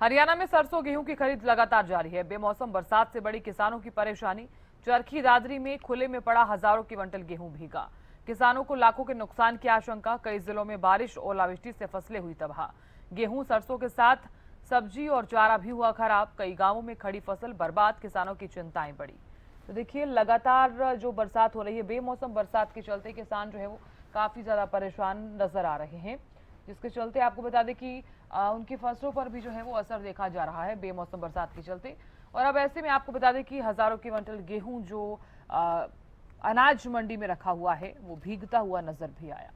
हरियाणा में सरसों गेहूं की खरीद लगातार जारी है। बेमौसम बरसात से बड़ी किसानों की परेशानी। चरखी दादरी में खुले में पड़ा हजारों क्विंटल गेहूं भीगा। किसानों को लाखों के नुकसान की आशंका। कई जिलों में बारिश ओलावृष्टि से फसलें हुई तबाह। गेहूं सरसों के साथ सब्जी और चारा भी हुआ खराब। कई गांवों में खड़ी फसल बर्बाद। किसानों की चिंताएं बढ़ी। तो देखिए, लगातार जो बरसात हो रही है, बेमौसम बरसात के चलते किसान जो है वो काफी ज्यादा परेशान नजर आ रहे हैं, जिसके चलते आपको बता दें कि उनकी फसलों पर भी जो है वो असर देखा जा रहा है बेमौसम बरसात के चलते। और अब ऐसे में आपको बता दें कि हजारों क्विंटल गेहूं जो अनाज मंडी में रखा हुआ है वो भीगता हुआ नजर भी आया।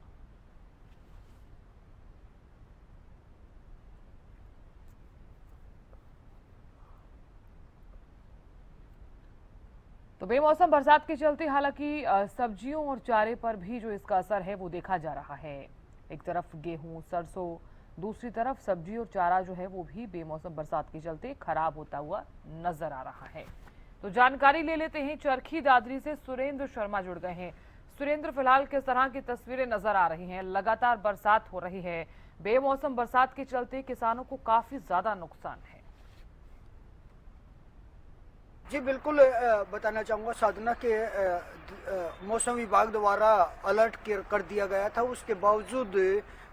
तो बेमौसम बरसात के चलते हालांकि सब्जियों और चारे पर भी जो इसका असर है वो देखा जा रहा है। एक तरफ गेहूं सरसों, दूसरी तरफ सब्जी और चारा जो है वो भी बेमौसम बरसात के चलते खराब होता हुआ नजर आ रहा है। तो जानकारी ले लेते हैं, चरखी दादरी से सुरेंद्र शर्मा जुड़ गए हैं। सुरेंद्र, फिलहाल किस तरह की तस्वीरें नजर आ रही हैं? लगातार बरसात हो रही है, बेमौसम बरसात के चलते किसानों को काफी ज्यादा नुकसान है। जी बिल्कुल, बताना चाहूँगा साधना के मौसम विभाग द्वारा अलर्ट कर दिया गया था। उसके बावजूद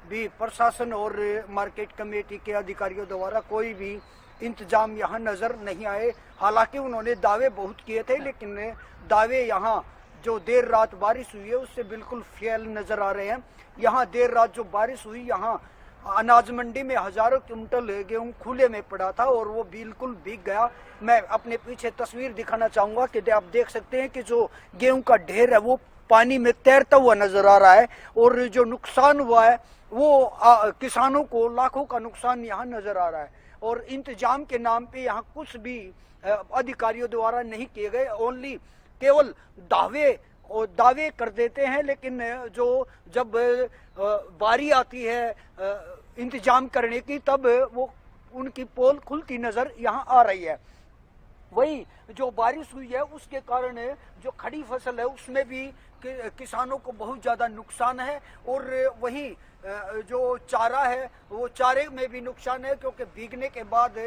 भी प्रशासन और मार्केट कमेटी के अधिकारियों द्वारा कोई भी इंतजाम यहाँ नजर नहीं आए। हालांकि उन्होंने दावे बहुत किए थे, लेकिन दावे यहाँ जो देर रात बारिश हुई है उससे बिल्कुल फेल नजर आ रहे हैं। यहाँ देर रात जो बारिश हुई, यहाँ अनाज मंडी में हजारों क्विंटल गेहूं खुले में पड़ा था और वो बिल्कुल भीग गया। मैं अपने पीछे तस्वीर दिखाना चाहूंगा कि आप देख सकते हैं कि जो गेहूं का ढेर है वो पानी में तैरता हुआ नजर आ रहा है। और जो नुकसान हुआ है वो किसानों को लाखों का नुकसान यहाँ नजर आ रहा है। और इंतजाम के नाम पे यहाँ कुछ भी अधिकारियों द्वारा नहीं किए गए। ओनली केवल दावे कर देते हैं, लेकिन जो जब बारी आती है इंतजाम करने की, तब वो उनकी पोल खुलती नजर यहाँ आ रही है। वही जो बारिश हुई है उसके कारण जो खड़ी फसल है उसमें भी किसानों को बहुत ज्यादा नुकसान है। और वही जो चारा है वो चारे में भी नुकसान है, क्योंकि भीगने के बाद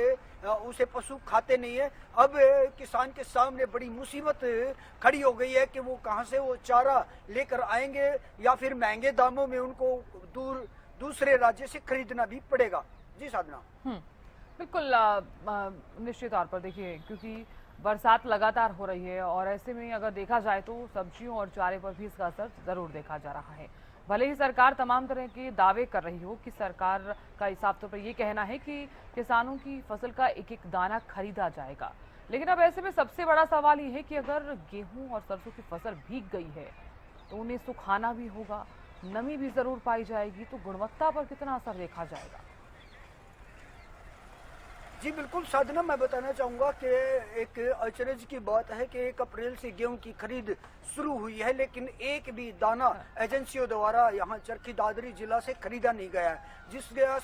उसे पशु खाते नहीं है। अब किसान के सामने बड़ी मुसीबत खड़ी हो गई है कि वो कहां से वो चारा लेकर आएंगे, या फिर महंगे दामों में उनको दूसरे राज्य से खरीदना भी पड़ेगा। जी साधना। बिल्कुल, निश्चित तौर पर देखिए, क्योंकि बरसात लगातार हो रही है और ऐसे में अगर देखा जाए तो सब्जियों और चारे पर भी इसका असर जरूर देखा जा रहा है। भले ही सरकार तमाम तरह के दावे कर रही हो कि सरकार का साफ तौर पर यह कहना है कि किसानों की फसल का एक एक दाना खरीदा जाएगा, लेकिन अब ऐसे में सबसे बड़ा सवाल ये है कि अगर गेहूं और सरसों की फसल भीग गई है तो उन्हें सुखाना भी होगा, नमी भी जरूर पाई जाएगी, तो गुणवत्ता पर कितना असर देखा जाएगा? जी बिल्कुल साधना, मैं बताना चाहूँगा कि एक अचरज की बात है कि 1 अप्रैल से गेहूं की खरीद शुरू हुई है, लेकिन एक भी दाना एजेंसियों द्वारा यहाँ चरखी दादरी जिला से खरीदा नहीं गया है। जिसका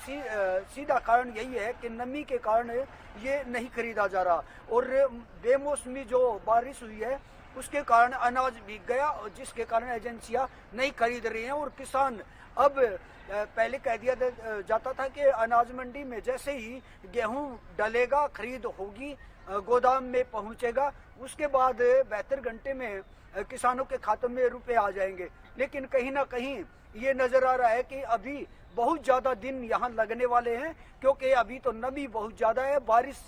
सीधा कारण यही है कि नमी के कारण ये नहीं खरीदा जा रहा। और बेमौसमी जो बारिश हुई है उसके कारण अनाज भीग गया, और जिसके कारण एजेंसियां नहीं खरीद रही हैं। और किसान अब पहले कह दिया जाता था कि अनाज मंडी में जैसे ही गेहूं डलेगा, खरीद होगी, गोदाम में पहुंचेगा, उसके बाद 72 घंटे में किसानों के खातों में रुपए आ जाएंगे। लेकिन कहीं ना कहीं ये नजर आ रहा है कि अभी बहुत ज्यादा दिन यहाँ लगने वाले हैं, क्योंकि अभी तो नमी बहुत ज्यादा है, बारिश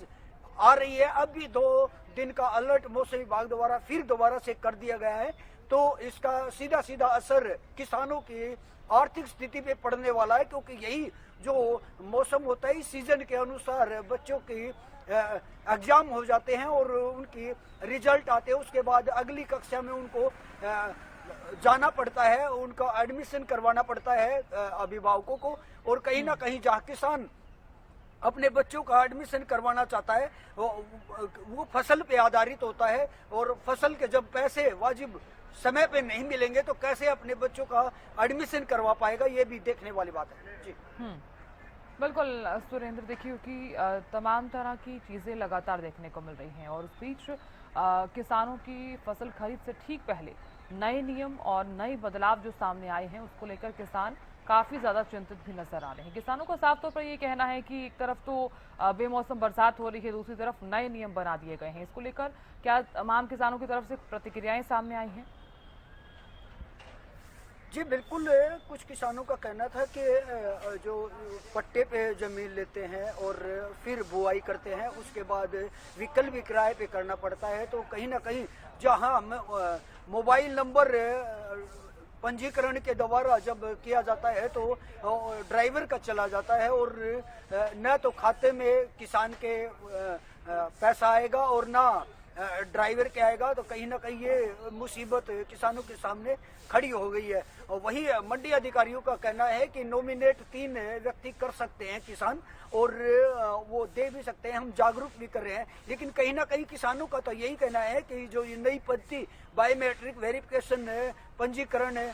आ रही है। अब भी 2 दिन का अलर्ट मौसम विभाग द्वारा फिर दोबारा से कर दिया गया है। तो इसका सीधा सीधा असर किसानों की आर्थिक स्थिति पे पड़ने वाला है, क्योंकि यही जो मौसम होता है इस सीजन के अनुसार बच्चों की एग्जाम हो जाते हैं और उनकी रिजल्ट आते हैं। उसके बाद अगली कक्षा में उनको जाना पड़ता है, उनका एडमिशन करवाना पड़ता है अभिभावकों को। और कहीं ना कहीं जहाँ किसान अपने बच्चों का एडमिशन करवाना चाहता है वो फसल पे आधारित होता है, और फसल के जब पैसे वाजिब समय पे नहीं मिलेंगे तो कैसे अपने बच्चों का एडमिशन करवा पाएगा, ये भी देखने वाली बात है। जी बिल्कुल सुरेंद्र, देखिए कि तमाम तरह की चीजें लगातार देखने को मिल रही हैं और उस बीच किसानों की फसल खरीद से ठीक पहले नए नियम और नए बदलाव जो सामने आए हैं उसको लेकर किसान काफी ज्यादा चिंतित भी नजर आ रहे हैं। किसानों का साफ तौर पर ये कहना है कि एक तरफ तो बेमौसम बरसात हो रही है, दूसरी तरफ नए नियम बना दिए गए हैं। इसको लेकर क्या तमाम किसानों की तरफ से प्रतिक्रियाएं सामने आई हैं? जी बिल्कुल, कुछ किसानों का कहना था कि जो पट्टे पे ज़मीन लेते हैं और फिर बुआई करते हैं, उसके बाद व्हीकल भी किराए पे करना पड़ता है, तो कहीं ना कहीं जहां मोबाइल नंबर पंजीकरण के द्वारा जब किया जाता है तो ड्राइवर का चला जाता है और न तो खाते में किसान के पैसा आएगा और ना ड्राइवर के आएगा, तो कहीं ना कहीं ये मुसीबत किसानों के सामने खड़ी हो गई है। और वही मंडी अधिकारियों का कहना है कि नॉमिनेट 3 व्यक्ति कर सकते हैं किसान, और वो दे भी सकते हैं, हम जागरूक भी कर रहे हैं। लेकिन कहीं ना कहीं किसानों का तो यही कहना है कि जो ये नई पद्धति बायोमेट्रिक वेरिफिकेशन है, पंजीकरण है,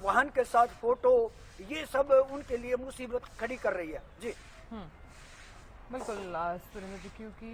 वाहन के साथ फोटो, ये सब उनके लिए मुसीबत खड़ी कर रही है। जी बिल्कुल सुरेंद्र जी, क्योंकि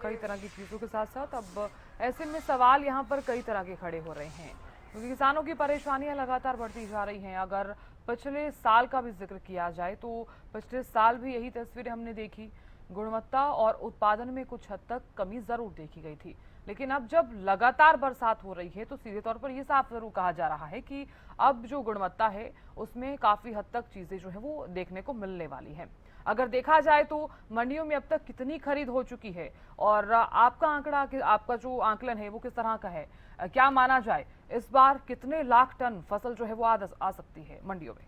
कई तरह की चीज़ों के साथ साथ अब ऐसे में सवाल यहाँ पर कई तरह के खड़े हो रहे हैं, क्योंकि किसानों की परेशानियां लगातार बढ़ती जा रही हैं। अगर पिछले साल का भी जिक्र किया जाए तो पिछले साल भी यही तस्वीरें हमने देखी। गुणवत्ता और उत्पादन में कुछ हद तक कमी जरूर देखी गई थी, लेकिन अब जब लगातार बरसात हो रही है तो सीधे तौर पर यह साफ जरूर कहा जा रहा है कि अब जो गुणवत्ता है उसमें काफी हद तक चीजें जो है वो देखने को मिलने वाली है। अगर देखा जाए तो मंडियों में अब तक कितनी खरीद हो चुकी है और आपका आंकड़ा, आपका जो आंकलन है वो किस तरह का है? क्या माना जाए इस बार कितने लाख टन फसल जो है वो आ सकती है मंडियों में?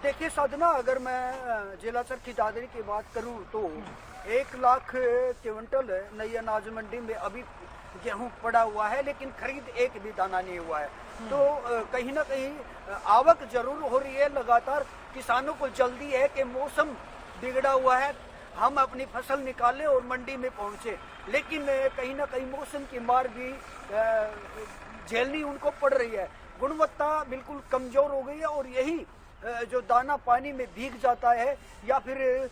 देखिए साधना, अगर मैं जिला चरखी दादरी की बात करूं तो 1 लाख क्विंटल नई अनाज मंडी में अभी गेहूं पड़ा हुआ है, लेकिन खरीद एक भी दाना नहीं हुआ है। तो कहीं ना कहीं आवक जरूर हो रही है लगातार। किसानों को जल्दी है कि मौसम बिगड़ा हुआ है, हम अपनी फसल निकालें और मंडी में पहुंचे, लेकिन कहीं ना कहीं मौसम की मार भी झेलनी उनको पड़ रही है। गुणवत्ता बिल्कुल कमजोर हो गई है और यही जो दाना पानी में भीग जाता है या फिर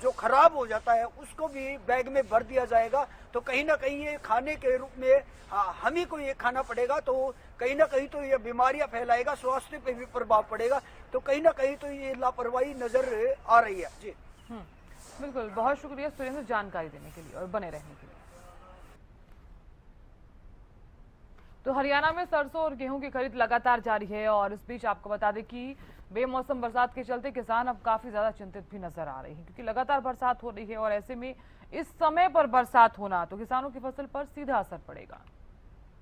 जो खराब हो जाता है उसको भी बैग में भर दिया जाएगा, तो कहीं ना कहीं ये खाने के रूप में हम ही को ये खाना पड़ेगा, तो कहीं ना कहीं तो ये बीमारियां फैलाएगा, स्वास्थ्य पे भी प्रभाव पड़ेगा। तो कहीं ना कहीं तो ये लापरवाही नजर आ रही है। जी बिल्कुल, बहुत शुक्रिया सुरेंद्र जानकारी देने के लिए और बने रहने के लिए। तो हरियाणा में सरसों और गेहूं की खरीद लगातार जारी है और इस बीच आपको बता दें कि बेमौसम बरसात के चलते किसान अब काफी ज्यादा चिंतित भी नजर आ रहे हैं, क्योंकि लगातार बरसात हो रही है और ऐसे में इस समय पर बरसात होना तो किसानों की फसल पर सीधा असर पड़ेगा।